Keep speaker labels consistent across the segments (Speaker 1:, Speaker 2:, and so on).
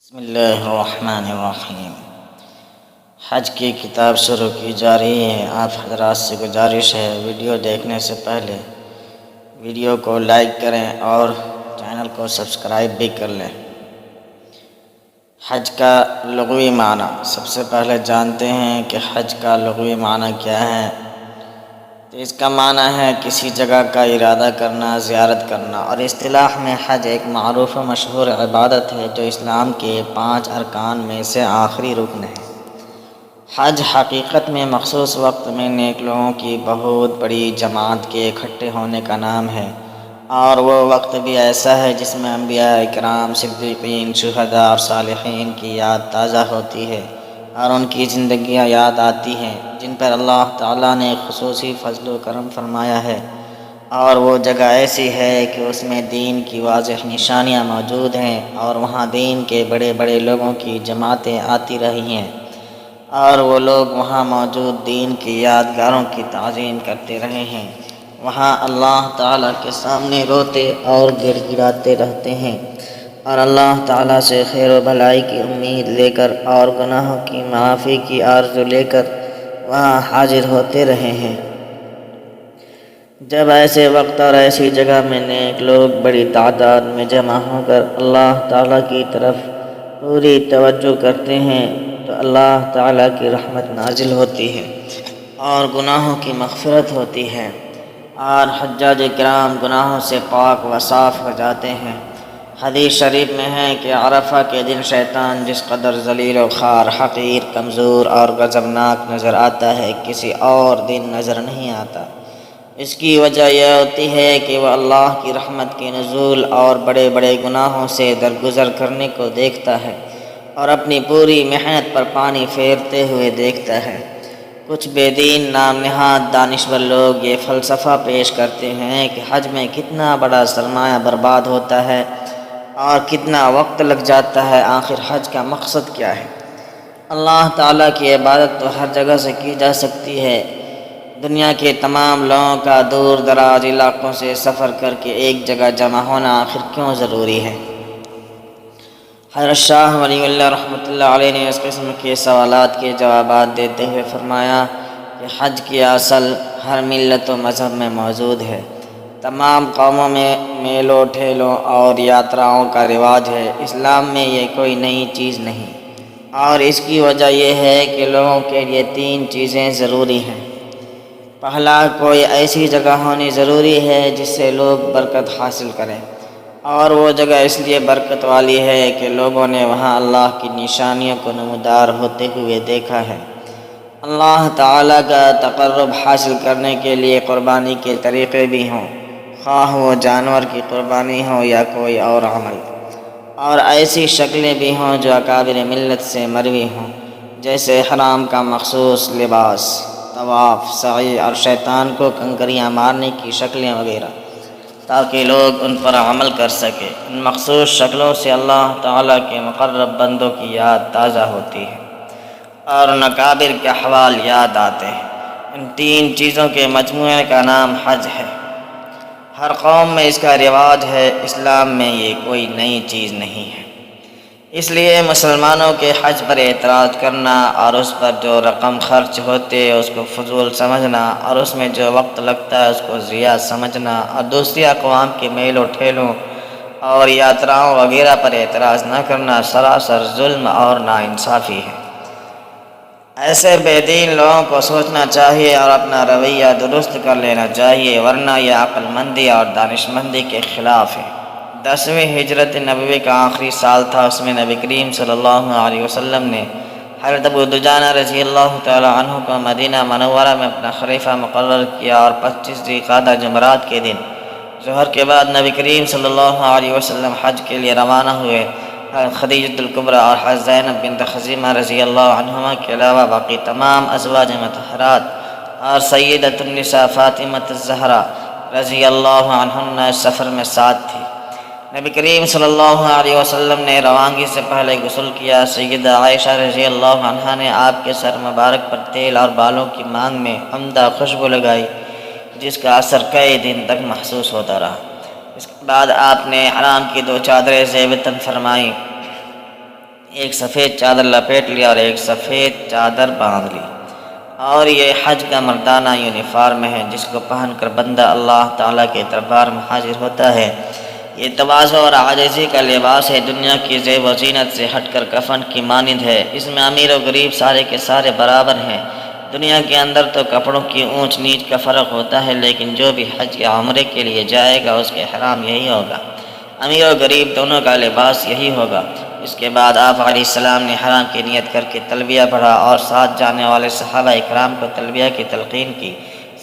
Speaker 1: بسم اللہ الرحمن الرحیم۔ حج کی کتاب شروع کی جا رہی ہے۔ آپ حضرات سے گزارش ہے ویڈیو دیکھنے سے پہلے ویڈیو کو لائک کریں اور چینل کو سبسکرائب بھی کر لیں۔ حج کا لغوی معنی سب سے پہلے جانتے ہیں کہ حج کا لغوی معنی کیا ہے۔ تو اس کا معنی ہے کسی جگہ کا ارادہ کرنا، زیارت کرنا، اور اصطلاح میں حج ایک معروف و مشہور عبادت ہے جو اسلام کے 5 ارکان میں سے آخری رکن ہے۔ حج حقیقت میں مخصوص وقت میں نیک لوگوں کی بہت بڑی جماعت کے اکٹھے ہونے کا نام ہے، اور وہ وقت بھی ایسا ہے جس میں انبیاء اکرام، صدیقین، شہداء اور صالحین کی یاد تازہ ہوتی ہے اور ان کی زندگیاں یاد آتی ہیں جن پر اللہ تعالیٰ نے خصوصی فضل و کرم فرمایا ہے، اور وہ جگہ ایسی ہے کہ اس میں دین کی واضح نشانیاں موجود ہیں، اور وہاں دین کے بڑے بڑے لوگوں کی جماعتیں آتی رہی ہیں، اور وہ لوگ وہاں موجود دین کی یادگاروں کی تعظیم کرتے رہے ہیں۔ وہاں اللہ تعالیٰ کے سامنے روتے اور گڑ گڑاتے رہتے ہیں، اور اللہ تعالیٰ سے خیر و بھلائی کی امید لے کر اور گناہوں کی معافی کی آرزو لے کر وہاں حاضر ہوتے رہے ہیں۔ جب ایسے وقت اور ایسی جگہ میں نیک لوگ بڑی تعداد میں جمع ہو کر اللہ تعالیٰ کی طرف پوری توجہ کرتے ہیں تو اللہ تعالیٰ کی رحمت نازل ہوتی ہے اور گناہوں کی مغفرت ہوتی ہے، اور حجاج کرام گناہوں سے پاک و صاف ہو جاتے ہیں۔ حدیث شریف میں ہے کہ عرفہ کے دن شیطان جس قدر ذلیل و خوار، حقیر، کمزور اور غضبناک نظر آتا ہے کسی اور دن نظر نہیں آتا۔ اس کی وجہ یہ ہوتی ہے کہ وہ اللہ کی رحمت کے نزول اور بڑے بڑے گناہوں سے درگزر کرنے کو دیکھتا ہے اور اپنی پوری محنت پر پانی پھیرتے ہوئے دیکھتا ہے۔ کچھ بے دین نام نہاد دانشور لوگ یہ فلسفہ پیش کرتے ہیں کہ حج میں کتنا بڑا سرمایہ برباد ہوتا ہے اور کتنا وقت لگ جاتا ہے، آخر حج کا مقصد کیا ہے؟ اللہ تعالیٰ کی عبادت تو ہر جگہ سے کی جا سکتی ہے، دنیا کے تمام لوگوں کا دور دراز علاقوں سے سفر کر کے ایک جگہ جمع ہونا آخر کیوں ضروری ہے؟ حضرت شاہ ولی اللہ رحمۃ اللہ علیہ نے اس قسم کے سوالات کے جوابات دیتے ہوئے فرمایا کہ حج کی اصل ہر ملت و مذہب میں موجود ہے۔ تمام قوموں میں میلوں ٹھیلوں اور یاتراؤں کا رواج ہے، اسلام میں یہ کوئی نئی چیز نہیں، اور اس کی وجہ یہ ہے کہ لوگوں کے لیے 3 چیزیں ضروری ہیں۔ پہلا، کوئی ایسی جگہ ہونی ضروری ہے جس سے لوگ برکت حاصل کریں، اور وہ جگہ اس لیے برکت والی ہے کہ لوگوں نے وہاں اللہ کی نشانیوں کو نمودار ہوتے ہوئے دیکھا ہے۔ اللہ تعالیٰ کا تقرب حاصل کرنے کے لیے قربانی کے طریقے بھی ہوں، خواہ وہ جانور کی قربانی ہو یا کوئی اور عمل، اور ایسی شکلیں بھی ہوں جو اکابر ملت سے مروی ہوں، جیسے حرام کا مخصوص لباس، طواف، سعی اور شیطان کو کنکریاں مارنے کی شکلیں وغیرہ، تاکہ لوگ ان پر عمل کر سکیں۔ ان مخصوص شکلوں سے اللہ تعالیٰ کے مقرب بندوں کی یاد تازہ ہوتی ہے اور ان اکابر کے احوال یاد آتے ہیں۔ ان 3 چیزوں کے مجموعے کا نام حج ہے۔ ہر قوم میں اس کا رواج ہے، اسلام میں یہ کوئی نئی چیز نہیں ہے۔ اس لیے مسلمانوں کے حج پر اعتراض کرنا اور اس پر جو رقم خرچ ہوتے ہے اس کو فضول سمجھنا، اور اس میں جو وقت لگتا ہے اس کو ضیاع سمجھنا، اور دوسری اقوام کے میلوں ٹھیلوں اور یاتراؤں وغیرہ پر اعتراض نہ کرنا سراسر ظلم اور ناانصافی ہے۔ ایسے بے دین لوگوں کو سوچنا چاہیے اور اپنا رویہ درست کر لینا چاہیے، ورنہ یہ عقل مندی اور دانش مندی کے خلاف ہے۔ 10ویں ہجرت نبوی کا آخری سال تھا، اس میں نبی کریم صلی اللہ علیہ وسلم نے حضرت ابو دجانہ رضی اللہ تعالی عنہ کو مدینہ منورہ میں اپنا خلیفہ مقرر کیا، اور 25 ذی القعدہ جمعرات کے دن ظہر کے بعد نبی کریم صلی اللہ علیہ وسلم حج کے لیے روانہ ہوئے۔ خدیجۃ الکبریٰ اور حضرت زینب بنت خزیمہ رضی اللہ عنہما کے علاوہ باقی تمام ازواج مطہرات اور سیدۃ النساء فاطمہ الزہرا رضی اللہ عنہن اس سفر میں ساتھ تھی۔ نبی کریم صلی اللہ علیہ وسلم نے روانگی سے پہلے غسل کیا۔ سیدہ عائشہ رضی اللہ عنہا نے آپ کے سر مبارک پر تیل اور بالوں کی مانگ میں عمدہ خوشبو لگائی، جس کا اثر کئی دن تک محسوس ہوتا رہا۔ اس کے بعد آپ نے حرام کی 2 چادریں زیب تن فرمائیں ایک سفید چادر لپیٹ لیا اور ایک سفید چادر باندھ لی، اور یہ حج کا مردانہ یونیفارم ہے جس کو پہن کر بندہ اللہ تعالیٰ کے دربار میں حاضر ہوتا ہے۔ یہ تواضع اور عاجزی کا لباس ہے، دنیا کی زیب و زینت سے ہٹ کر کفن کی مانند ہے۔ اس میں امیر و غریب سارے کے سارے برابر ہیں۔ دنیا کے اندر تو کپڑوں کی اونچ نیچ کا فرق ہوتا ہے، لیکن جو بھی حج یا عمرے کے لیے جائے گا اس کے احرام یہی ہوگا، امیر و غریب دونوں کا لباس یہی ہوگا۔ اس کے بعد آپ علیہ السلام نے حرام کی نیت کر کے تلبیہ پڑھا اور ساتھ جانے والے صحابہ اکرام کو تلبیہ کی تلقین کی۔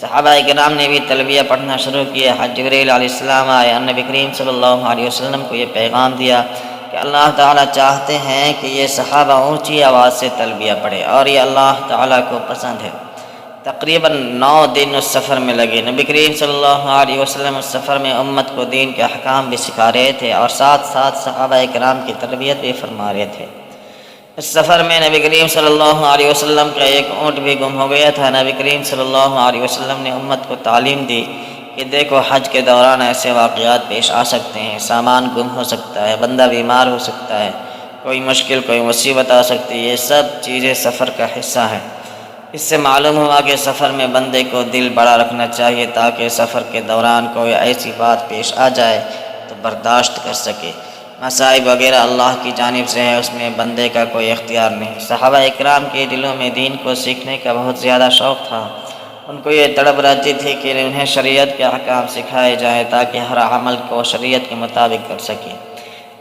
Speaker 1: صحابہ اکرام نے بھی تلبیہ پڑھنا شروع کیا۔ حضرت جبریل علیہ السلام آئے، نبی کریم صلی اللہ علیہ وسلم کو یہ پیغام دیا کہ اللہ تعالیٰ چاہتے ہیں کہ یہ صحابہ اونچی آواز سے تلبیہ پڑھے، اور یہ اللہ تعالیٰ کو پسند ہے۔ تقریباً 9 دن اس سفر میں لگے۔ نبی کریم صلی اللہ علیہ وسلم اس سفر میں امت کو دین کے احکام بھی سکھا رہے تھے اور ساتھ ساتھ صحابہ اکرام کی تربیت بھی فرما رہے تھے۔ اس سفر میں نبی کریم صلی اللہ علیہ وسلم کا ایک اونٹ بھی گم ہو گیا تھا۔ نبی کریم صلی اللہ علیہ وسلم نے امت کو تعلیم دی کہ دیکھو حج کے دوران ایسے واقعات پیش آ سکتے ہیں، سامان گم ہو سکتا ہے، بندہ بیمار ہو سکتا ہے، کوئی مشکل کوئی مصیبت آ سکتی ہے، یہ سب چیزیں سفر کا حصہ ہیں۔ اس سے معلوم ہوا کہ سفر میں بندے کو دل بڑا رکھنا چاہیے تاکہ سفر کے دوران کوئی ایسی بات پیش آ جائے تو برداشت کر سکے۔ مصائب وغیرہ اللہ کی جانب سے ہے، اس میں بندے کا کوئی اختیار نہیں۔ صحابہ اکرام کے دلوں میں دین کو سیکھنے کا بہت زیادہ شوق تھا۔ ان کو یہ تڑپ رہتی تھی کہ انہیں شریعت کے احکام سکھائے جائیں تاکہ ہر عمل کو شریعت کے مطابق کر سکے۔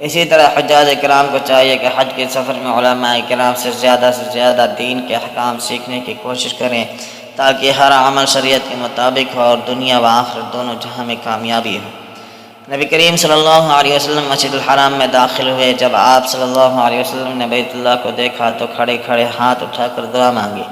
Speaker 1: اسی طرح حجاج اکرام کو چاہیے کہ حج کے سفر میں علماء اکرام سے زیادہ دین کے احکام سیکھنے کی کوشش کریں تاکہ ہر عمل شریعت کے مطابق ہو اور دنیا و آخرت دونوں جہاں میں کامیابی ہو۔ نبی کریم صلی اللہ علیہ وسلم مسجد الحرام میں داخل ہوئے۔ جب آپ صلی اللہ علیہ وسلم نے بیت اللہ کو دیکھا تو کھڑے کھڑے ہاتھ اٹھا کر دعا مانگی۔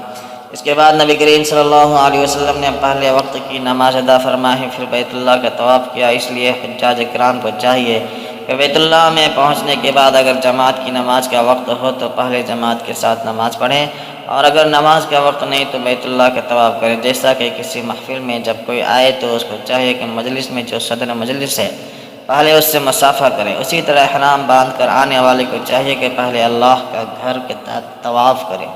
Speaker 1: اس کے بعد نبی کریم صلی اللہ علیہ وسلم نے پہلے وقت کی نماز ادا فرمائی، پھر بیت اللہ کا طواف کیا۔ اس لیے حجاج اکرام کو چاہیے کہ بیت اللہ میں پہنچنے کے بعد اگر جماعت کی نماز کا وقت ہو تو پہلے جماعت کے ساتھ نماز پڑھیں، اور اگر نماز کا وقت نہیں تو بیت اللہ کا طواف کریں۔ جیسا کہ کسی محفل میں جب کوئی آئے تو اس کو چاہیے کہ مجلس میں جو صدر مجلس ہے پہلے اس سے مصافحہ کریں۔ اسی طرح احرام باندھ کر آنے والے کو چاہیے کہ پہلے اللہ کا گھر کے طواف کرے،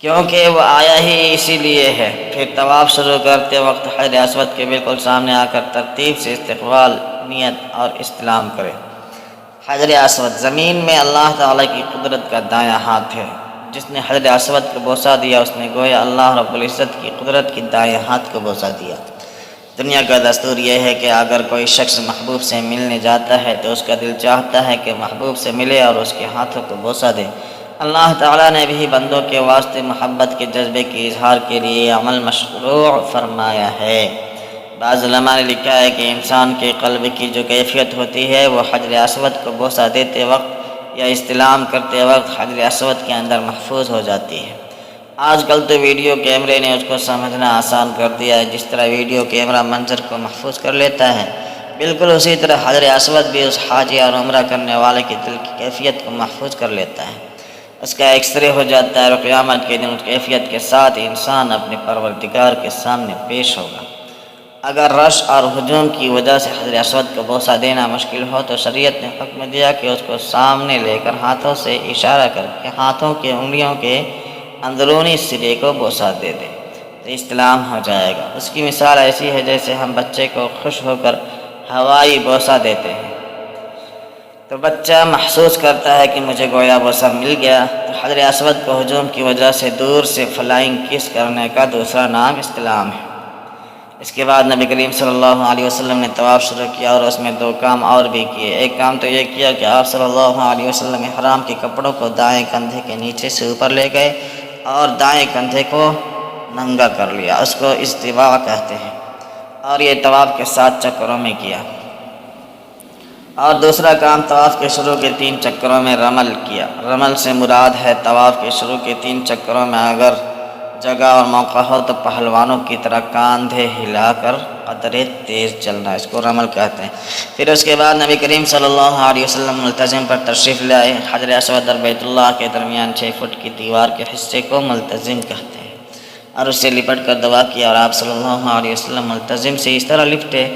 Speaker 1: کیونکہ وہ آیا ہی اسی لیے ہے۔ پھر طواف شروع کرتے وقت حجر اسود کے بالکل سامنے آ کر ترتیب سے استقبال، نیت اور استلام کرے۔ حجر اسود زمین میں اللہ تعالیٰ کی قدرت کا دایاں ہاتھ ہے۔ جس نے حجر اسود کو بوسہ دیا اس نے گویا اللہ رب العزت کی قدرت کی دایاں ہاتھ کو بوسہ دیا۔ دنیا کا دستور یہ ہے کہ اگر کوئی شخص محبوب سے ملنے جاتا ہے تو اس کا دل چاہتا ہے کہ محبوب سے ملے اور اس کے ہاتھوں کو بوسہ دے۔ اللہ تعالیٰ نے بھی بندوں کے واسطے محبت کے جذبے کے اظہار کے لیے عمل مشروع فرمایا ہے۔ بعض علماء نے لکھا ہے کہ انسان کے قلب کی جو کیفیت ہوتی ہے وہ حجر اسود کو بوسہ دیتے وقت یا استلام کرتے وقت حجر اسود کے اندر محفوظ ہو جاتی ہے۔ آج کل تو ویڈیو کیمرے نے اس کو سمجھنا آسان کر دیا ہے۔ جس طرح ویڈیو کیمرہ منظر کو محفوظ کر لیتا ہے، بالکل اسی طرح حجر اسود بھی اس حاجی اور عمرہ کرنے والے کے دل کی کیفیت کو محفوظ کر لیتا ہے۔ اس کا ایکس رے ہو جاتا ہے اور قیامت کے دن اس کیفیت کے ساتھ انسان اپنے پروردگار کے سامنے پیش ہوگا۔ اگر رش اور ہجوم کی وجہ سے حجر اسود کو بوسہ دینا مشکل ہو تو شریعت نے حکم دیا کہ اس کو سامنے لے کر ہاتھوں سے اشارہ کر کے ہاتھوں کے انگلیوں کے اندرونی سرے کو بوسہ دے دے تو استلام ہو جائے گا۔ اس کی مثال ایسی ہے جیسے ہم بچے کو خوش ہو کر ہوائی بوسہ دیتے ہیں تو بچہ محسوس کرتا ہے کہ مجھے گویا بوسہ مل گیا۔ تو حجر اسود کو ہجوم کی وجہ سے دور سے فلائنگ کس کرنے کا دوسرا نام استلام ہے۔ اس کے بعد نبی کریم صلی اللہ علیہ وسلم نے طواف شروع کیا اور اس میں 2 کام اور بھی کیے۔ ایک کام تو یہ کیا کہ آپ صلی اللہ علیہ وسلم احرام کے کپڑوں کو دائیں کندھے کے نیچے سے اوپر لے گئے اور دائیں کندھے کو ننگا کر لیا، اس کو استواء کہتے ہیں، اور یہ طواف کے 7 چکروں میں کیا۔ اور دوسرا کام طواف کے شروع کے 3 چکروں میں رمل کیا۔ رمل سے مراد ہے طواف کے شروع کے 3 چکروں میں اگر جگہ اور موقع ہو تو پہلوانوں کی طرح کاندھے ہلا کر قدرے تیز چلنا، اس کو رمل کہتے ہیں۔ پھر اس کے بعد نبی کریم صلی اللہ علیہ وسلم ملتزم پر تشریف لائے۔ حجر اسود اور بیت اللہ کے درمیان 6 فٹ کی دیوار کے حصے کو ملتزم کہتے ہیں، اور اس سے لپٹ کر دعا کیا، اور آپ صلی اللہ علیہ وسلم ملتزم سے اس طرح لپٹے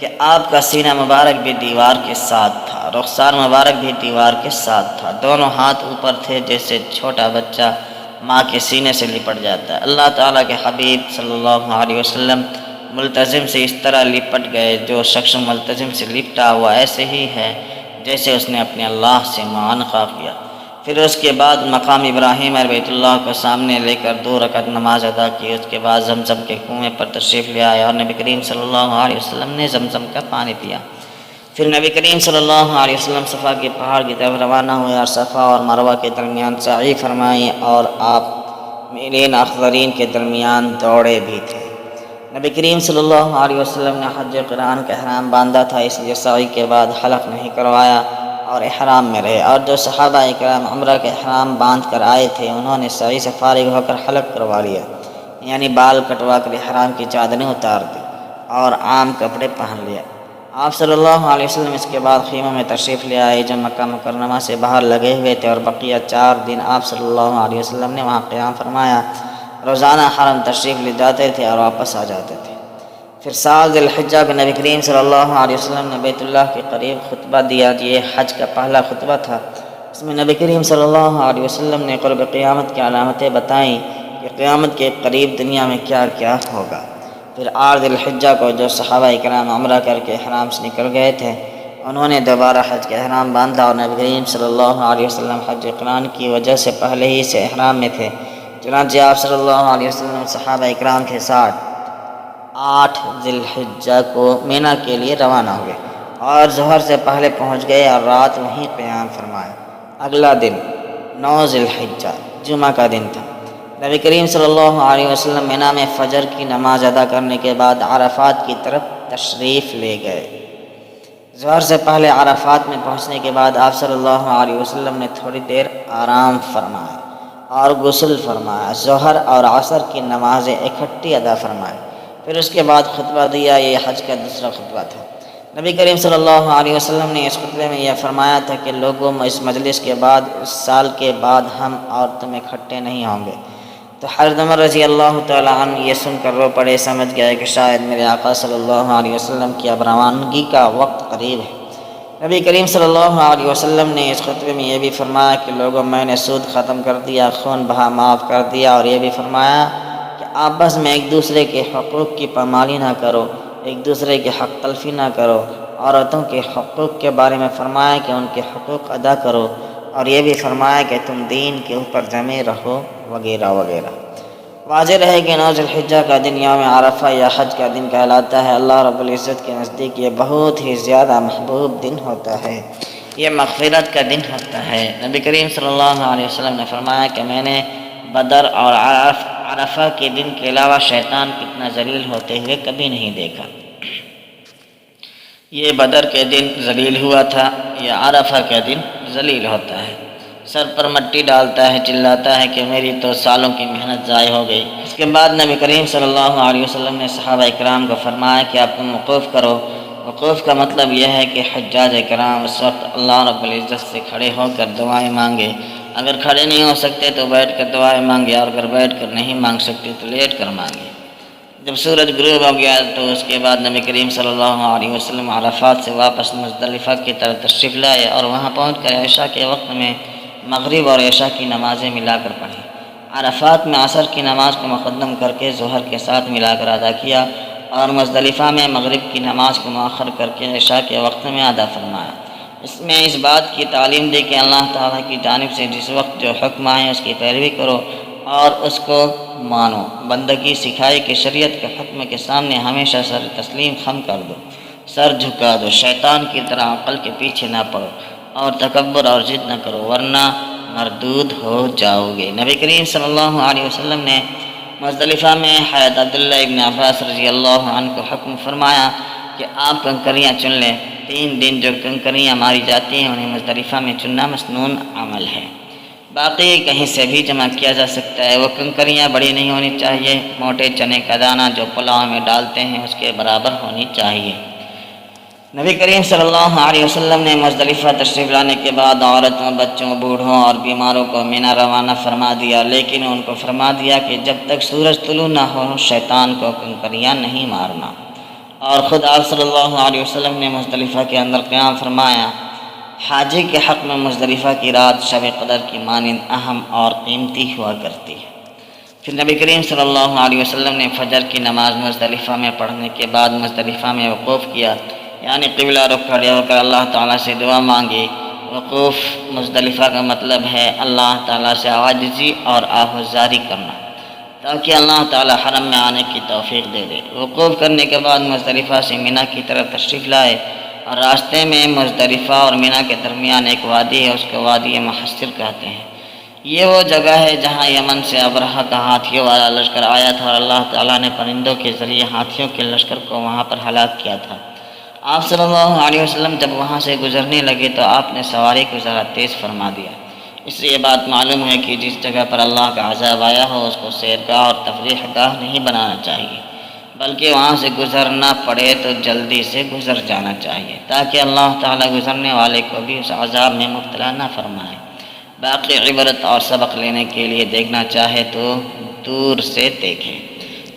Speaker 1: کہ آپ کا سینہ مبارک بھی دیوار کے ساتھ تھا، رخسار مبارک بھی دیوار کے ساتھ تھا، دونوں ہاتھ اوپر تھے جیسے چھوٹا بچہ ماں کے سینے سے لپٹ جاتا ہے۔ اللہ تعالیٰ کے حبیب صلی اللہ علیہ وسلم ملتزم سے اس طرح لپٹ گئے، جو شخص ملتزم سے لپٹا وہ ایسے ہی ہے جیسے اس نے اپنے اللہ سے معانقہ کیا۔ پھر اس کے بعد مقام ابراہیم اور بیت اللہ کو سامنے لے کر 2 رکعت نماز ادا کی۔ اس کے بعد زمزم کے کنویں پر تشریف لے آئے اور نبی کریم صلی اللہ علیہ وسلم نے زمزم کا پانی پیا۔ پھر نبی کریم صلی اللہ علیہ وسلم صفا کے پہاڑ کی طرف روانہ ہوئے اور صفا اور مروہ کے درمیان سعی فرمائی، اور آپ میلین اخضرین کے درمیان دوڑے بھی تھے۔ نبی کریم صلی اللہ علیہ وسلم نے حج قران کا احرام باندھا تھا، اس لیے سعی کے بعد حلق نہیں کروایا اور احرام میں رہے، اور جو صحابہ کرام عمرہ کے احرام باندھ کر آئے تھے انہوں نے سعی سے فارغ ہو کر حلق کروا لیا، یعنی بال کٹوا کر احرام کی چادریں اتار دی اور عام کپڑے پہن لیا۔ آپ صلی اللہ علیہ وسلم اس کے بعد خیموں میں تشریف لے آئے جو مکہ مکرمہ سے باہر لگے ہوئے تھے، اور بقیہ 4 دن آپ صلی اللہ علیہ وسلم نے وہاں قیام فرمایا۔ روزانہ حرم تشریف لے جاتے تھے اور واپس آ جاتے تھے۔ پھر سال ذی الحجہ کو نبی کریم صلی اللہ علیہ وسلم نے بیت اللہ کے قریب خطبہ دیا۔ یہ حج کا پہلا خطبہ تھا۔ اس میں نبی کریم صلی اللہ علیہ وسلم نے قرب قیامت کی علامتیں بتائیں کہ قیامت کے قریب دنیا میں کیا کیا ہوگا۔ پھر 8 ذی الحجہ کو جو صحابہ کرام عمرہ کر کے احرام سے نکل گئے تھے انہوں نے دوبارہ حج کا احرام باندھا، اور نبی کریم صلی اللہ علیہ وسلم حج قران کی وجہ سے پہلے ہی سے احرام میں تھے، چنانچہ آپ صلی اللہ علیہ وسلم صحابہ اکرام کے ساتھ 8 ذی الحجہ کو مینا کے لیے روانہ ہوئے اور ظہر سے پہلے پہنچ گئے اور رات وہیں قیام فرمایا۔ اگلا دن 9 ذی الحجہ جمعہ کا دن تھا۔ نبی کریم صلی اللہ علیہ وسلم مینا میں فجر کی نماز ادا کرنے کے بعد عرفات کی طرف تشریف لے گئے۔ ظہر سے پہلے عرفات میں پہنچنے کے بعد آپ صلی اللہ علیہ وسلم نے تھوڑی دیر آرام فرمایا اور غسل فرمایا، ظہر اور عصر کی نمازیں اکٹھی ادا فرمائیں، پھر اس کے بعد خطبہ دیا۔ یہ حج کا دوسرا خطبہ تھا۔ نبی کریم صلی اللہ علیہ وسلم نے اس خطبے میں یہ فرمایا تھا کہ لوگوں اس مجلس کے بعد اس سال کے بعد ہم اور تم اکٹھے نہیں ہوں گے۔ تو حضرت عمر رضی اللہ تعالیٰ عنہ یہ سن کر رو پڑے، سمجھ گئے کہ شاید میرے آقا صلی اللہ علیہ وسلم کی اب روانگی کا وقت قریب ہے۔ نبی کریم صلی اللہ علیہ وسلم نے اس خطبے میں یہ بھی فرمایا کہ لوگوں میں نے سود ختم کر دیا، خون بہا معاف کر دیا، اور یہ بھی فرمایا کہ آپس میں ایک دوسرے کے حقوق کی پامالی نہ کرو، ایک دوسرے کے حق تلفی نہ کرو، عورتوں کے حقوق کے بارے میں فرمایا کہ ان کے حقوق ادا کرو، اور یہ بھی فرمایا کہ تم دین کے اوپر جمے رہو، وغیرہ وغیرہ۔ واضح رہے کہ 9 ذی الحجہ کا دن یوم عرفہ یا حج کا دن کہلاتا ہے۔ اللہ رب العزت کے نزدیک یہ بہت ہی زیادہ محبوب دن ہوتا ہے، یہ مغفرت کا دن ہوتا ہے۔ نبی کریم صلی اللہ علیہ وسلم نے فرمایا کہ میں نے بدر اور عرفہ کے دن کے علاوہ شیطان کتنا ذلیل ہوتے ہوئے کبھی نہیں دیکھا۔ یہ بدر کے دن ذلیل ہوا تھا، یہ عرفہ کا دن ذلیل ہوتا ہے، سر پر مٹی ڈالتا ہے، چلاتا ہے کہ میری تو سالوں کی محنت ضائع ہو گئی۔ اس کے بعد نبی کریم صلی اللہ علیہ وسلم نے صحابہ کرام کو فرمایا کہ آپ تم وقوف کرو۔ وقوف کا مطلب یہ ہے کہ حجاج کرام اس وقت اللہ رب العزت سے کھڑے ہو کر دعائیں مانگے، اگر کھڑے نہیں ہو سکتے تو بیٹھ کر دعائیں مانگے، اور اگر بیٹھ کر نہیں مانگ سکتے تو لیٹ کر مانگے۔ جب سورج غروب ہو گیا تو اس کے بعد نبی کریم صلی اللہ علیہ وسلم عرفات سے واپس مزدلفہ کی طرف تشریف لائے، اور وہاں پہنچ کر عشاء کے وقت میں مغرب اور عشاء کی نمازیں ملا کر پڑھی۔ عرفات میں عصر کی نماز کو مقدم کر کے ظہر کے ساتھ ملا کر ادا کیا، اور مزدلفہ میں مغرب کی نماز کو مؤخر کر کے عشاء کے وقت میں ادا فرمایا۔ اس میں اس بات کی تعلیم دے کہ اللہ تعالیٰ کی جانب سے جس وقت جو حکم آئے اس کی پیروی کرو اور اس کو مانو۔ بندگی سکھائی کہ شریعت کے حکم کے سامنے ہمیشہ سر تسلیم خم کر دو، سر جھکا دو، شیطان کی طرح عقل کے پیچھے نہ پڑو، اور تکبر اور ضد نہ کرو ورنہ مردود ہو جاؤ گے۔ نبی کریم صلی اللہ علیہ وسلم نے مزدلفہ میں حضرت عبداللہ ابن عباس رضی اللہ عنہ کو حکم فرمایا کہ آپ کنکریاں چن لیں۔ 3 دن جو کنکریاں ماری جاتی ہیں انہیں مزدلفہ میں چننا مسنون عمل ہے، باقی کہیں سے بھی جمع کیا جا سکتا ہے۔ وہ کنکریاں بڑی نہیں ہونی چاہیے، موٹے چنے کا دانہ جو پلاؤ میں ڈالتے ہیں اس کے برابر ہونی چاہیے۔ نبی کریم صلی اللہ علیہ وسلم نے مزدلفہ تشریف لانے کے بعد عورتوں، بچوں، بوڑھوں اور بیماروں کو مینا روانہ فرما دیا، لیکن ان کو فرما دیا کہ جب تک سورج طلوع نہ ہو شیطان کو کنکریاں نہیں مارنا،
Speaker 2: اور خود آپ صلی اللہ علیہ وسلم نے مزدلفہ کے اندر قیام فرمایا، حاجی کے حق میں مزدلفہ کی رات شب قدر کی مانند اہم اور قیمتی ہوا کرتی ہے۔ پھر نبی کریم صلی اللہ علیہ وسلم نے فجر کی نماز مزدلفہ میں پڑھنے کے بعد مزدلفہ میں وقوف کیا، یعنی قبلہ رخ کھڑے ہو کر اللہ تعالیٰ سے دعا مانگی۔ وقوف مزدلفہ کا مطلب ہے اللہ تعالیٰ سے عاجزی اور آہوزاری کرنا، تاکہ اللہ تعالیٰ حرم میں آنے کی توفیق دے دے۔ وقوف کرنے کے بعد مزدلفہ سے مینا کی طرف تشریف لائے، اور راستے میں مزدلفہ اور مینا کے درمیان ایک وادی ہے، اس کو وادی محصر کہتے ہیں۔ یہ وہ جگہ ہے جہاں یمن سے ابرہہ کا ہاتھیوں والا لشکر آیا تھا، اور اللہ تعالیٰ نے پرندوں کے ذریعے ہاتھیوں کے لشکر کو وہاں پر ہلاک کیا تھا۔ آپ صلی اللہ علیہ وسلم جب وہاں سے گزرنے لگے تو آپ نے سواری کو ذرا تیز فرما دیا۔ اس سے یہ بات معلوم ہے کہ جس جگہ پر اللہ کا عذاب آیا ہو اس کو سیرگاہ اور تفریح گاہ نہیں بنانا چاہیے، بلکہ وہاں سے گزرنا پڑے تو جلدی سے گزر جانا چاہیے، تاکہ اللہ تعالیٰ گزرنے والے کو بھی اس عذاب میں مبتلا نہ فرمائے۔ باقی عبرت اور سبق لینے کے لیے دیکھنا چاہے تو دور سے دیکھیں۔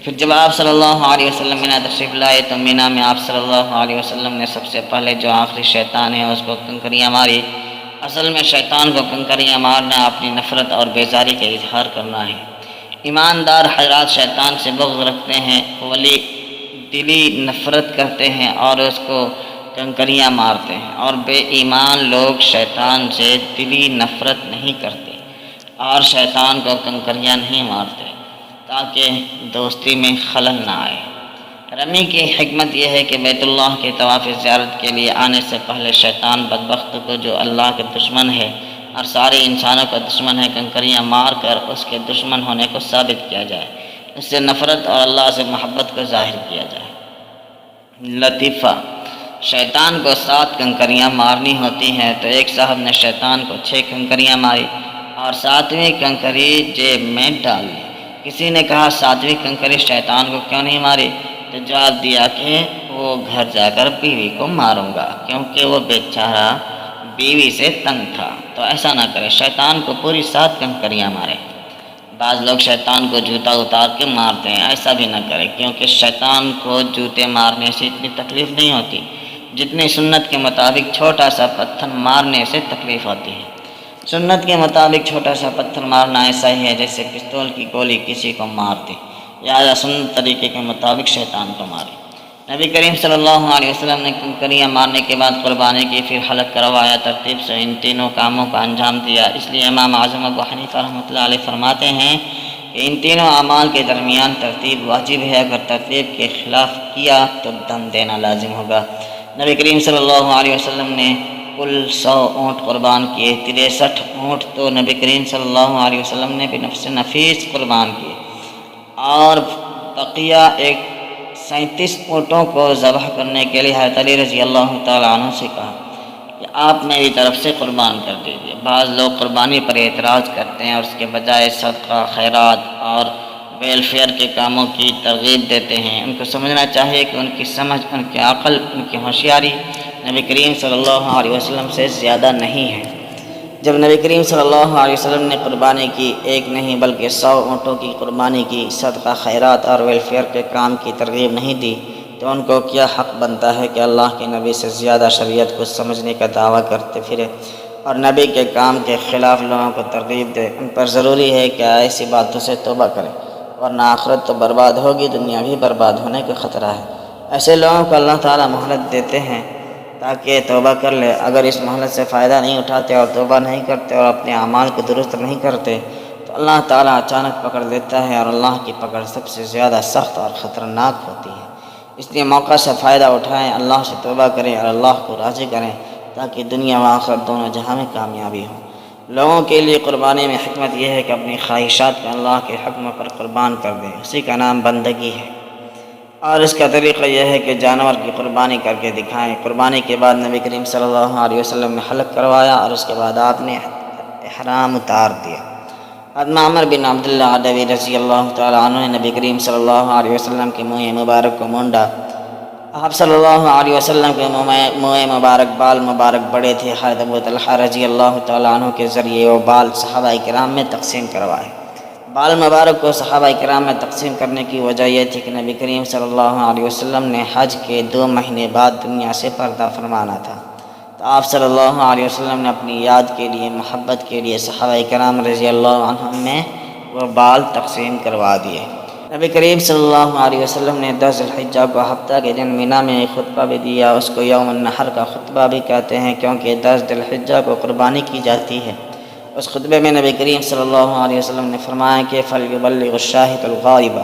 Speaker 2: پھر جب آپ صلی اللہ علیہ وسلم مینا تشریف لائے تو مینا میں آپ صلی اللہ علیہ وسلم نے سب سے پہلے جو آخری شیطان ہے اس کو کنکریاں ماری۔ اصل میں شیطان کو کنکریاں مارنا اپنی نفرت اور بیزاری کا اظہار کرنا ہے۔ ایماندار حضرات شیطان سے بغض رکھتے ہیں، ولی دلی نفرت کرتے ہیں اور اس کو کنکریاں مارتے ہیں، اور بے ایمان لوگ شیطان سے دلی نفرت نہیں کرتے اور شیطان کو کنکریاں نہیں مارتے، تاکہ دوستی میں خلل نہ آئے۔ رمی کی حکمت یہ ہے کہ بیت اللہ کے طواف زیارت کے لیے آنے سے پہلے شیطان بدبخت کو، جو اللہ کے دشمن ہے اور سارے انسانوں کا دشمن ہے، کنکریاں مار کر اس کے دشمن ہونے کو ثابت کیا جائے، اس سے نفرت اور اللہ سے محبت کو ظاہر کیا جائے۔ لطیفہ: شیطان کو 7 کنکریاں مارنی ہوتی ہیں، تو ایک صاحب نے شیطان کو 6 کنکریاں ماری اور 7ویں کنکری جیب میں ڈال لی۔ کسی نے کہا 7ویں کنکری شیطان کو کیوں نہیں ماری؟ تو جواب دیا کہ وہ گھر جا کر بیوی کو ماروں گا، کیونکہ وہ بیچارہ بیوی سے تنگ تھا۔ تو ایسا نہ کرے، شیطان کو پوری 7 کنکریاں مارے۔ بعض لوگ شیطان کو جوتا اتار کے مارتے ہیں، ایسا بھی نہ کرے، کیونکہ شیطان کو جوتے مارنے سے اتنی تکلیف نہیں ہوتی جتنی سنت کے مطابق چھوٹا سا پتھر مارنے سے تکلیف ہوتی ہے۔ سنت کے مطابق چھوٹا سا پتھر مارنا ایسا ہی ہے جیسے پستول کی گولی کسی کو مار دی، یا سنت طریقے کے مطابق شیطان کو مارے۔ نبی کریم صلی اللہ علیہ وسلم نے کنکریاں مارنے کے بعد قربانی کی، پھر حلق کروایا، ترتیب سے ان تینوں کاموں کا انجام دیا۔ اس لیے امام اعظم ابو حنیفہ رحمۃ اللہ علیہ فرماتے ہیں کہ ان تینوں اعمال کے درمیان ترتیب واجب ہے، اگر ترتیب کے خلاف کیا تو دم دینا لازم ہوگا۔ نبی کریم صلی اللہ علیہ وسلم نے کل 100 اونٹ قربان کیے، 63 اونٹ تو نبی کریم صلی اللہ علیہ وسلم نے بھی نفس نفیس قربان کیے، اور بقیہ 37 اونٹوں کو ذبح کرنے کے لیے حضرت علی رضی اللہ تعالیٰ عنہ سے کہا کہ آپ میری طرف سے قربان کر دیجیے۔ بعض لوگ قربانی پر اعتراض کرتے ہیں اور اس کے بجائے صدقہ، خیرات اور ویلفیئر کے کاموں کی ترغیب دیتے ہیں۔ ان کو سمجھنا چاہیے کہ ان کی سمجھ، ان کی عقل، ان کی ہوشیاری نبی کریم صلی اللہ علیہ وسلم سے زیادہ نہیں ہے۔ جب نبی کریم صلی اللہ علیہ وسلم نے قربانی کی، ایک نہیں بلکہ 100 اونٹوں کی قربانی کی، صدقہ، خیرات اور ویلفیئر کے کام کی ترغیب نہیں دی، تو ان کو کیا حق بنتا ہے کہ اللہ کے نبی سے زیادہ شریعت کو سمجھنے کا دعویٰ کرتے پھرے اور نبی کے کام کے خلاف لوگوں کو ترغیب دے؟ ان پر ضروری ہے کہ ایسی باتوں سے توبہ کریں، ورنہ آخرت تو برباد ہوگی، دنیا بھی برباد ہونے کا خطرہ ہے۔ ایسے لوگوں کو اللہ تعالیٰ مہلت دیتے ہیں تاکہ توبہ کر لے۔ اگر اس مہلت سے فائدہ نہیں اٹھاتے اور توبہ نہیں کرتے اور اپنے اعمال کو درست نہیں کرتے تو اللہ تعالیٰ اچانک پکڑ لیتا ہے، اور اللہ کی پکڑ سب سے زیادہ سخت اور خطرناک ہوتی ہے۔ اس لیے موقع سے فائدہ اٹھائیں، اللہ سے توبہ کریں اور اللہ کو راضی کریں، تاکہ دنیا و آخرت دونوں جہاں میں کامیابی ہو۔ لوگوں کے لیے قربانی میں حکمت یہ ہے کہ اپنی خواہشات کو اللہ کے حکم پر قربان کر دیں، اسی کا نام بندگی ہے۔ اور اس کا طریقہ یہ ہے کہ جانور کی قربانی کر کے دکھائیں۔ قربانی کے بعد نبی کریم صلی اللہ علیہ وسلم نے حلق کروایا اور اس کے بعد آپ نے احرام اتار دیا۔ حضرت عمر بن عبداللہ عدوی رضی اللہ تعالیٰ عنہ نے نبی کریم صلی اللہ علیہ وسلم کے منہ مبارک کو مونڈا۔ آپ صلی اللہ علیہ وسلم کے منہ مبارک بال مبارک بڑے تھے۔ حضرت ابو طلحہ رضی اللہ تعالیٰ عنہ کے ذریعے وہ بال صحابہ کرام میں تقسیم کروائے۔ بال مبارک کو صحابہ کرام میں تقسیم کرنے کی وجہ یہ تھی کہ نبی کریم صلی اللہ علیہ وسلم نے حج کے 2 مہینے بعد دنیا سے پردہ فرمانا تھا، تو آپ صلی اللہ علیہ وسلم نے اپنی یاد کے لیے، محبت کے لیے صحابہ کرام رضی اللہ عنہم میں وہ بال تقسیم کروا دیے۔ نبی کریم صلی اللہ علیہ وسلم نے 10 ذوالحجہ کو ہفتہ کے دن مینا میں ایک خطبہ بھی دیا، اس کو یوم النحر کا خطبہ بھی کہتے ہیں، کیونکہ 10 ذوالحجہ کو قربانی کی جاتی ہے۔ اس خطبے میں نبی کریم صلی اللہ علیہ وسلم نے فرمایا کہ فَلْيُبَلِّغُ الشَّاهِدُ الْغَائِبَ،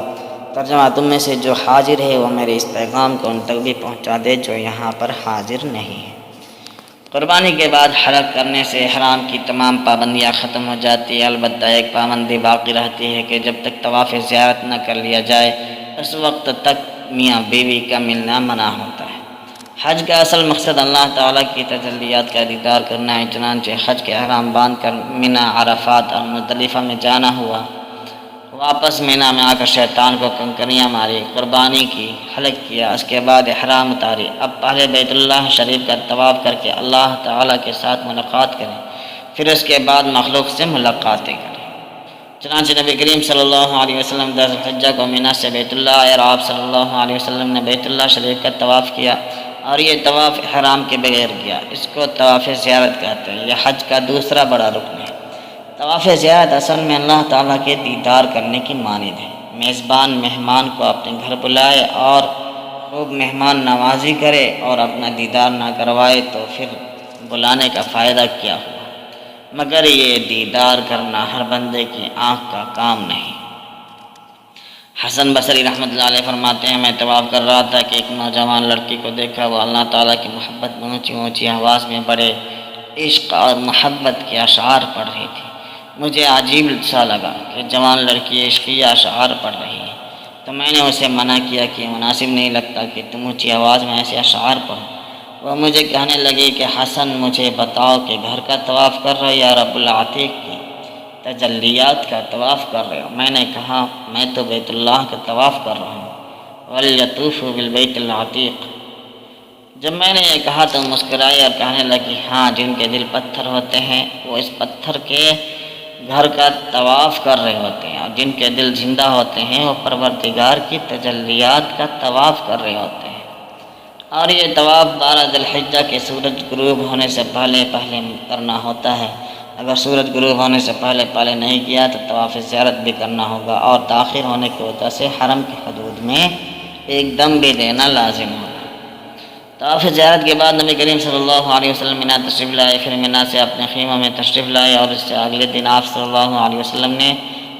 Speaker 2: ترجمہ تم میں سے جو حاضر ہے وہ میرے اس پیغام کو ان تک بھی پہنچا دے جو یہاں پر حاضر نہیں ہے۔ قربانی کے بعد حلق کرنے سے احرام کی تمام پابندیاں ختم ہو جاتی ہے، البتہ ایک پابندی باقی رہتی ہے کہ جب تک طواف زیارت نہ کر لیا جائے اس وقت تک میاں بیوی کا ملنا منع ہوتا ہے۔ حج کا اصل مقصد اللہ تعالیٰ کی تجلیات کا دیدار کرنا ہے، چنانچہ حج کے احرام باندھ کر مینا، عرفات اور مزدلفہ میں جانا ہوا، واپس مینا میں آ کر شیطان کو کنکریاں ماری، قربانی کی، حلق کیا، اس کے بعد احرام اتاری۔ اب پہلے بیت اللہ شریف کا طواف کر کے اللہ تعالیٰ کے ساتھ ملاقات کریں، پھر اس کے بعد مخلوق سے ملاقاتیں کریں۔ چنانچہ نبی کریم صلی اللہ علیہ وسلم 10 ذوالحجہ کو مینا سے بیت اللہ آئے اور آپ صلی اللہ علیہ وسلم نے بیت اللہ شریف کا طواف کیا، اور یہ طواف احرام کے بغیر کیا، اس کو طواف زیارت کہتے ہیں۔ یہ حج کا دوسرا بڑا رکن ہے۔ طواف زیارت اصل میں اللہ تعالیٰ کے دیدار کرنے کی مانند ہے۔ میزبان مہمان کو اپنے گھر بلائے اور خوب مہمان نوازی کرے اور اپنا دیدار نہ کروائے تو پھر بلانے کا فائدہ کیا ہوا؟ مگر یہ دیدار کرنا ہر بندے کی آنکھ کا کام نہیں۔ حسن بصری رحمۃ اللہ علیہ فرماتے ہیں، میں طواف کر رہا تھا کہ ایک نوجوان لڑکی کو دیکھا، وہ اللہ تعالیٰ کی محبت میں اونچی اونچی آواز میں بڑے عشق اور محبت کے اشعار پڑھ رہی تھی۔ مجھے عجیب سا لگا کہ جوان لڑکی عشقی اشعار پڑھ رہی ہے، تو میں نے اسے منع کیا کہ مناسب نہیں لگتا کہ تم اونچی آواز میں ایسے اشعار پڑھو۔ وہ مجھے کہنے لگی کہ حسن مجھے بتاؤ کہ گھر کا طواف کر رہے یا رب العتیق کی تجلیات کا طواف کر رہے ہو؟ میں نے کہا میں تو بیت اللہ کا طواف کر رہا ہوں، وَلْيَطُوفُوا بِالْبَيْتِ الْعَتِيقِ۔ جب میں نے یہ کہا تو مسکرائی اور کہنے لگی، ہاں جن کے دل پتھر ہوتے ہیں وہ اس پتھر کے گھر کا طواف کر رہے ہوتے ہیں، اور جن کے دل زندہ ہوتے ہیں وہ پروردگار کی تجلیات کا طواف کر رہے ہوتے ہیں۔ اور یہ طواف 12 ذوالحجہ کے سورج غروب ہونے سے پہلے کرنا ہوتا ہے۔ اگر سورج غروب ہونے سے پہلے نہیں کیا تو طواف زیارت بھی کرنا ہوگا، اور تاخیر ہونے کی وجہ سے حرم کی حدود میں ایک دم بھی دینا لازم ہوگا۔ طواف زیارت کے بعد نبی کریم صلی اللہ علیہ وسلم مینا تشریف لائے، پھر مینا سے اپنے خیمہ میں تشریف لائے، اور اس سے اگلے دن آپ صلی اللہ علیہ وسلم نے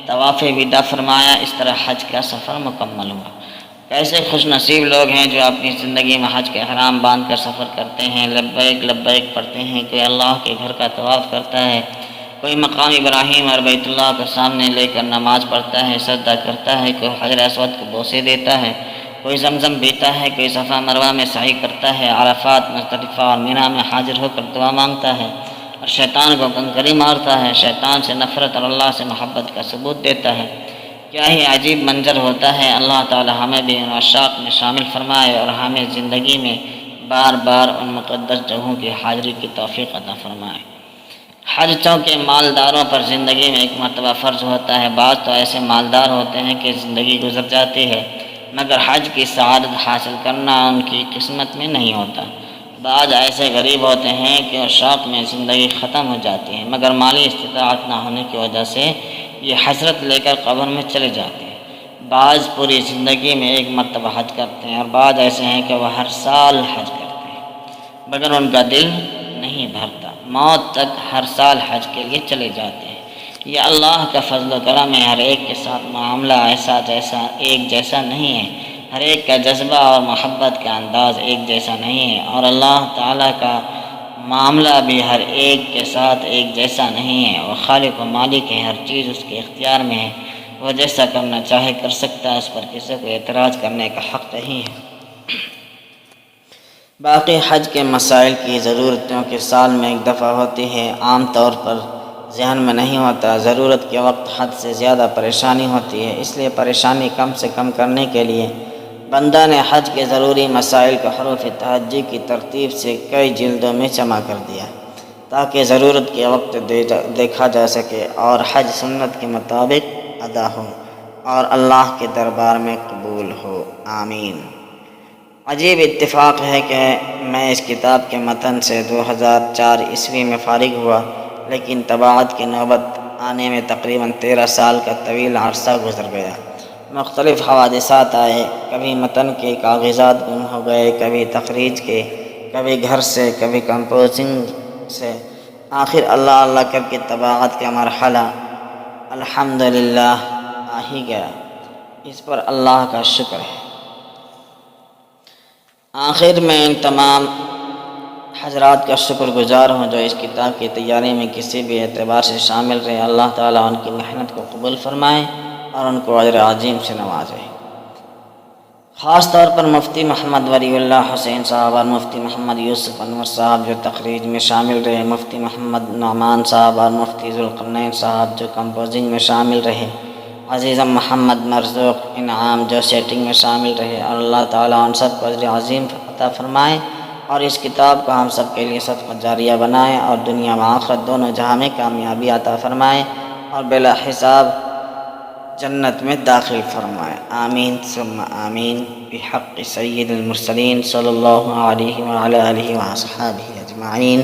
Speaker 2: طواف وداع فرمایا۔ اس طرح حج کا سفر مکمل ہوا۔ کیسے خوش نصیب لوگ ہیں جو اپنی زندگی میں حج کے احرام باندھ کر سفر کرتے ہیں، لبیک لبیک پڑھتے ہیں، کوئی اللہ کے گھر کا طواف کرتا ہے، کوئی مقام ابراہیم اور بیت اللہ کو سامنے لے کر نماز پڑھتا ہے، سجدہ کرتا ہے، کوئی حجر اسود کو بوسے دیتا ہے، کوئی زمزم پیتا ہے، کوئی صفا مروہ میں سعی کرتا ہے، عرفات، مزدلفہ اور مینا میں حاضر ہو کر دعا مانگتا ہے، اور شیطان کو کنکری مارتا ہے، شیطان سے نفرت اور اللہ سے محبت کا ثبوت دیتا ہے۔ کیا ہی عجیب منظر ہوتا ہے۔ اللہ تعالی ہمیں بھی ان عشاق میں شامل فرمائے اور ہمیں زندگی میں بار بار ان مقدس جگہوں کی حاضری کی توفیق عطا فرمائے۔ حج چونکہ مالداروں پر زندگی میں ایک مرتبہ فرض ہوتا ہے، بعض تو ایسے مالدار ہوتے ہیں کہ زندگی گزر جاتی ہے مگر حج کی سعادت حاصل کرنا ان کی قسمت میں نہیں ہوتا۔ بعض ایسے غریب ہوتے ہیں کہ عشاق میں زندگی ختم ہو جاتی ہے مگر مالی استطاعت نہ ہونے کی وجہ سے یہ حسرت لے کر قبر میں چلے جاتے ہیں۔ بعض پوری زندگی میں ایک مرتبہ حج کرتے ہیں، اور بعض ایسے ہیں کہ وہ ہر سال حج کرتے ہیں مگر ان کا دل نہیں بھرتا، موت تک ہر سال حج کے لیے چلے جاتے ہیں۔ یہ اللہ کا فضل و کرم ہے۔ ہر ایک کے ساتھ معاملہ ایک جیسا نہیں ہے، ہر ایک کا جذبہ اور محبت کا انداز ایک جیسا نہیں ہے، اور اللہ تعالیٰ کا معاملہ بھی ہر ایک کے ساتھ ایک جیسا نہیں ہے۔ وہ خالق و مالک ہے، ہر چیز اس کے اختیار میں ہے، وہ جیسا کرنا چاہے کر سکتا ہے، اس پر کسی کو اعتراض کرنے کا حق نہیں ہے۔ باقی حج کے مسائل کی ضرورتوں کے سال میں ایک دفعہ ہوتی ہے، عام طور پر ذہن میں نہیں ہوتا۔ ضرورت کے وقت حد سے زیادہ پریشانی ہوتی ہے، اس لیے پریشانی کم سے کم کرنے کے لیے بندہ نے حج کے ضروری مسائل کو حروف تہجی کی ترتیب سے کئی جلدوں میں جمع کر دیا تاکہ ضرورت کے وقت دیکھا جا سکے اور حج سنت کے مطابق ادا ہو اور اللہ کے دربار میں قبول ہو، آمین۔ عجیب اتفاق ہے کہ میں اس کتاب کے متن سے 2004 عیسوی میں فارغ ہوا، لیکن طباعت کی نوبت آنے میں تقریباً 13 سال کا طویل عرصہ گزر گیا۔ مختلف حوادثات آئے، کبھی متن کے کاغذات گم ہو گئے، کبھی تخریج کے، کبھی گھر سے، کبھی کمپوزنگ سے، آخر اللہ کر کے طباعت کا مرحلہ الحمدللہ آ ہی گیا۔ اس پر اللہ کا شکر ہے۔ آخر میں ان تمام حضرات کا شکر گزار ہوں جو اس کتاب کی تیاری میں کسی بھی اعتبار سے شامل رہے۔ اللہ تعالیٰ ان کی محنت کو قبول فرمائے اور ان کو اجر عظیم سے نوازے۔ خاص طور پر مفتی محمد ولی اللہ حسین صاحب اور مفتی محمد یوسف انور صاحب جو تخریج میں شامل رہے، مفتی محمد نعمان صاحب اور مفتی ذوالقرنین صاحب جو کمپوزنگ میں شامل رہے، عزیزم محمد مرزوق انعام جو سیٹنگ میں شامل رہے، اور اللہ تعالیٰ ان سب کو اجر عظیم عطا فرمائے اور اس کتاب کو ہم سب کے لیے صدقہ جاریہ بنائے اور دنیا و آخرت دونوں جہاں میں کامیابی عطا فرمائے اور بلا حساب جنت میں داخل فرمائے، آمین ثم آمین، بحق سید المرسلین صلی اللہ علیہ وعلی آلہ وصحبہ اجمعین۔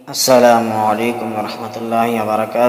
Speaker 2: السلام علیکم ورحمۃ اللہ وبرکاتہ۔